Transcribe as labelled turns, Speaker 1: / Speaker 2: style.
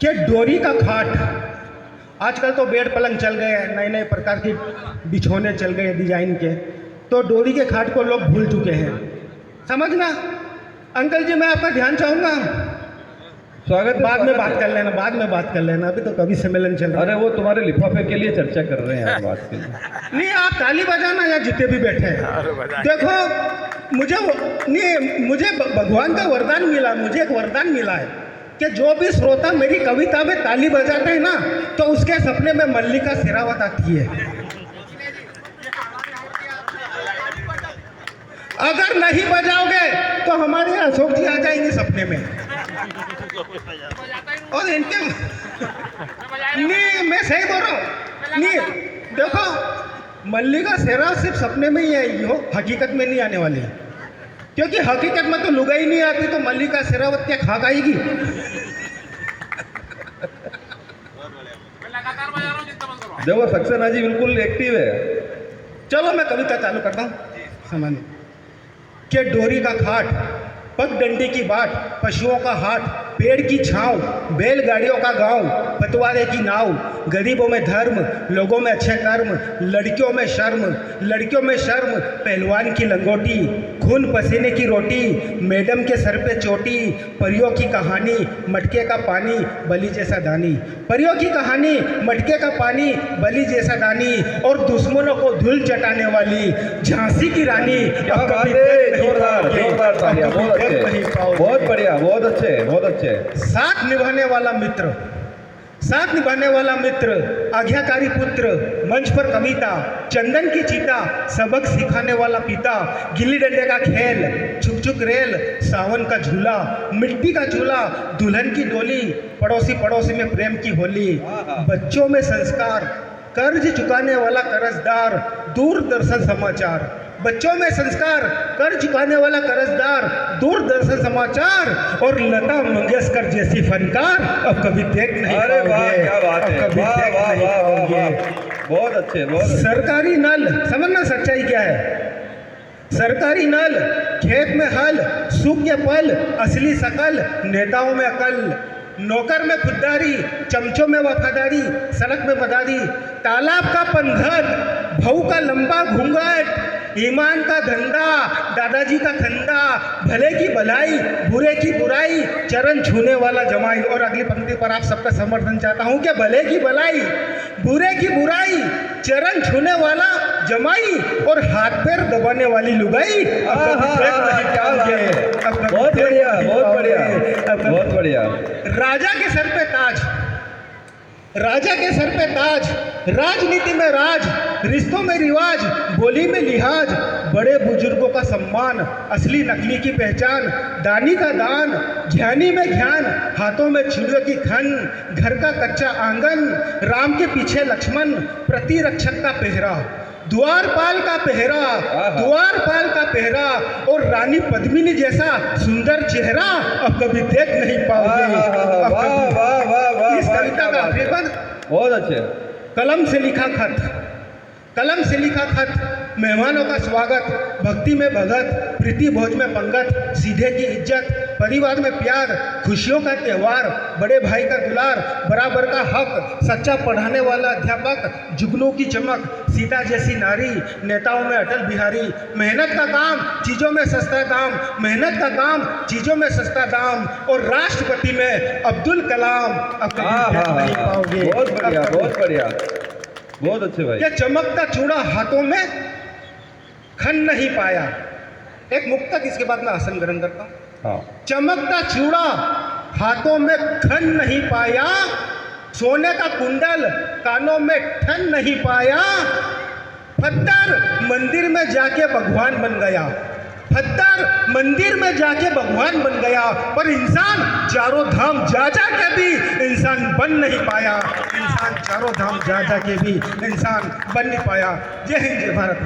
Speaker 1: कि डोरी का खाट। आजकल तो बेड पलंग चल गए हैं, नए नए प्रकार के बिछौने चल गए डिजाइन के, तो डोरी के खाट को लोग भूल चुके हैं। समझना अंकल जी, मैं आपका ध्यान चाहूँगा।
Speaker 2: स्वागत है,
Speaker 1: बाद में
Speaker 2: स्वागत
Speaker 1: बात
Speaker 2: है।
Speaker 1: कर लेना, बाद में बात कर लेना, अभी तो कवि सम्मेलन चल रहा है।
Speaker 2: अरे वो तुम्हारे लिफाफे के लिए चर्चा कर रहे हैं बात के लिए।
Speaker 1: नहीं, आप ताली बजाना या जितने भी बैठे हैं। देखो मुझे भगवान का वरदान मिला, मुझे एक वरदान मिला है कि जो भी श्रोता मेरी कविता में ताली बजाते हैं ना, तो उसके सपने में मल्लिका शेरावत आती है। अगर नहीं बजाओगे तो हमारे अशोक जी आ जाएंगे सपने में। और इनके नहीं, मैं सही बोल रहा हूँ। नहीं देखो, मल्लिका शेरावत सिर्फ सपने में ही आएगी हो, हकीकत में नहीं आने वाली है। क्योंकि हकीकत में तो लुगाई नहीं आती, तो मल्लिका शेरावत क्या खाक आएगी?
Speaker 2: देखो सक्सेना जी बिल्कुल एक्टिव है।
Speaker 1: चलो मैं कविता चालू करता हूँ। समझ के डोरी का खाट, पगडंडी की बाट, पशुओं का हाट, पेड़ की छांव, बैलगाड़ियों का गांव, पतवारे की नाव, गरीबों में धर्म, लोगों में अच्छे कर्म, लड़कियों में शर्म, पहलवान की लंगोटी, खून पसीने की रोटी, मैडम के सर पे चोटी, परियों की कहानी, मटके का पानी, बलि जैसा दानी, परियों की कहानी, मटके का पानी, बलि जैसा दानी, और दुश्मनों को धूल चटाने वाली झांसी की रानी।
Speaker 2: क्या बात है, जोरदार जोरदार तालियां, बहुत अच्छे, बहुत बढ़िया, बहुत अच्छे, बहुत अच्छे।
Speaker 1: साथ निभाने वाला मित्र, आज्ञाकारी पुत्र, मंच पर कविता, चंदन की चीता, सबक सिखाने वाला पिता, गिल्ली डंडे का खेल, छुक छुक रेल, सावन का झूला, मिट्टी का चूल्हा, दुल्हन की डोली, पड़ोसी में प्रेम की होली, बच्चों में संस्कार, कर्ज चुकाने वाला कर्जदार, दूरदर्शन समाचार, बच्चों में संस्कार, कर्ज चुकाने वाला कर्जदार, दूरदर्शन समाचार, और लता मंगेशकर जैसी फनकार अब कभी देख नहीं
Speaker 2: अरे वाह,
Speaker 1: पाओगे,
Speaker 2: क्या बात
Speaker 1: अब
Speaker 2: है,
Speaker 1: कभी
Speaker 2: वाह
Speaker 1: देख
Speaker 2: वाह
Speaker 1: नहीं
Speaker 2: वाह वाह
Speaker 1: पाओगे।
Speaker 2: वाह, बहुत अच्छे, बहुत अच्छे।
Speaker 1: सरकारी नल, समझना सच्चाई क्या है। सरकारी नल, खेत में हल, सूख के पल, असली शकल, नेताओं में अकल, नौकर में खुददारी, चमचों में वफादारी, सड़क में मदारी, तालाब का पंघट, भऊ का लंबा घूंघट, ईमान का धंधा, दादाजी का खंदा, भले की भलाई, बुरे की बुराई, चरण छूने वाला जमाई। और अगली पंक्ति पर आप सबका समर्थन चाहता हूं कि भले की भलाई, बुरे की बुराई, चरण छूने वाला जमाई, और हाथ पैर दबाने वाली लुगाई।
Speaker 2: बहुत बढ़िया, बहुत बढ़िया, बहुत बढ़िया।
Speaker 1: राजा के सर पे ताज, राजा के सर पे ताज, राजनीति में राज, रिश्तों में रिवाज, बोली में लिहाज, बड़े बुजुर्गों का सम्मान, असली नकली की पहचान, दानी का दान, ज्ञानी में ज्ञान, हाथों में चिड़ियों की खन, घर का कच्चा आंगन, राम के पीछे लक्ष्मण, प्रतिरक्षक का पहरा, द्वारपाल का पहरा, और रानी पद्मिनी जैसा सुंदर चेहरा अब कभी देख नहीं पाओगे। इस कविता का विवरण,
Speaker 2: बहुत अच्छे।
Speaker 1: कलम से लिखा खत, मेहमानों का स्वागत, भक्ति में भगत, प्रीति भोज में पंगत, सीधे की इज्जत, परिवार में प्यार, खुशियों का त्यौहार, बड़े भाई का दुलार, बराबर का हक, सच्चा पढ़ाने वाला अध्यापक, जुगनू की चमक, सीता जैसी नारी, नेताओं में अटल बिहारी, मेहनत का काम, चीज़ों में सस्ता दाम, मेहनत का काम, चीज़ों में सस्ता दाम, और राष्ट्रपति में अब्दुल कलाम अब कभी देख नहीं पाओगे।
Speaker 2: बहुत बढ़िया, बहुत बढ़िया, बहुत अच्छे भाई।
Speaker 1: क्या चमकता चूड़ा हाथों में खन नहीं पाया। एक मुक्तक, इसके बाद मैं आसन ग्रहण करता हूँ।
Speaker 2: हाँ।
Speaker 1: चमकता चूड़ा हाथों में खन नहीं पाया, सोने का कुंडल कानों में ठन नहीं पाया, पत्थर मंदिर में जाके भगवान बन गया, पत्थर मंदिर में जाके भगवान बन गया, पर इंसान चारों धाम जा के भी इंसान बन नहीं पाया, इंसान चारों धाम जा के भी इंसान बन नहीं पाया। जय हिंद, जय भारत।